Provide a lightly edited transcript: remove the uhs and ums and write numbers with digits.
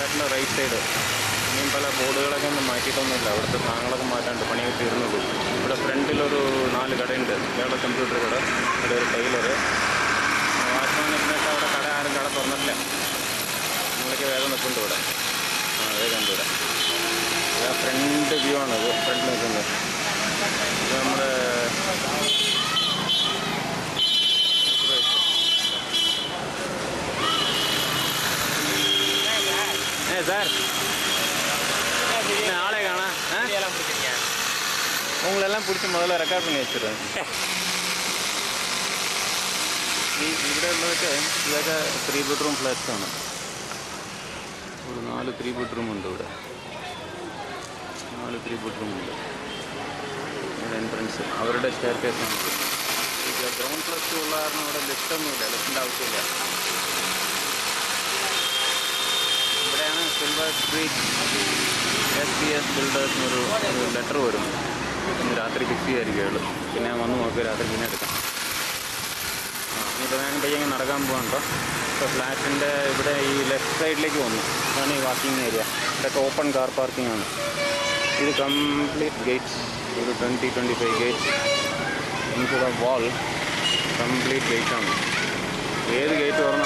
ഫ്ലാറ്റിൻ്റെ right side. ഇനിയും പല ബോർഡുകളൊക്കെ ഒന്നും മാറ്റിയിട്ടൊന്നുമില്ല. അവിടുത്തെ സാധനങ്ങളൊക്കെ മാറ്റാണ്ട് പണിയൊക്കെ തീർന്നുള്ളൂ. ഇവിടെ ഫ്രണ്ടിലൊരു 4 കടയുണ്ട്. കേരള കമ്പ്യൂട്ടർ കട, ഇവിടെ ഒരു ടൈലർ, വാച്ച്മാനിരുന്നിട്ട് അവിടെ ആരും കട തുറന്നിട്ടില്ല. നമ്മളൊക്കെ വേഗം നിൽക്കുന്നുണ്ട് ഇവിടെ. വേഗം ഉണ്ട് ഇവിടെ. ഫ്രണ്ട് വ്യൂ ആണത്, ഫ്രണ്ട് നിൽക്കുന്നത്. ഇത് നമ്മുടെ சார் ஆளே காணா உங்களெல்லாம் பிடிச்சி முதல்ல ரெக்கார்ட் பண்ணி வச்சுருவேன். ഇവിടെ ഉള്ളതൊക്കെ ഇതൊക്കെ 3 ബെഡ്റൂം ഫ്ലാറ്റ്സാണ്. ഒരു 4 3 ബെഡ്റൂം ഉണ്ട് ഇവിടെ. 4 3 ബെഡ്റൂം ഉണ്ട്. എൻട്രൻസ് അവരുടെ സ്റ്റെയർ കേസാണ്. ഇത് ഗ്രൗണ്ട് പ്ലസ് 2 ഉള്ള കാരണം ഇവിടെ ലിഫ്റ്റൊന്നുമില്ല, ലിഫ്റ്റിൻ്റെ ആവശ്യമില്ല. ഇവിടെയാണ് സിൽവർ സ്ട്രീറ്റ് SPS ബിൽഡേഴ്സ് എന്നൊരു ലെറ്റർ വരും. ഇന്ന് രാത്രി ഫിക്സ് ചെയ്യായിരിക്കും. പിന്നെ വന്ന് നോക്കുക, രാത്രി പിന്നെ എടുക്കാം. ഇപ്പോൾ ഞാൻ പയ്യെ നടക്കാൻ പോകാനുണ്ടോ. ഇപ്പോൾ ഫ്ലാറ്റിൻ്റെ ഇവിടെ ഈ ലെഫ്റ്റ് സൈഡിലേക്ക് വന്നു. അതാണ് ഈ വാക്കിംഗ് ഏരിയ. ഇതൊക്കെ ഓപ്പൺ കാർ പാർക്കിംഗ് ആണ്. ഇത് കംപ്ലീറ്റ് ഗേറ്റ്സ്, ഒരു 20-25 gates inside of wall complete ഗേറ്റാണ്. ഏത് ഗേറ്റ് തുറന്ന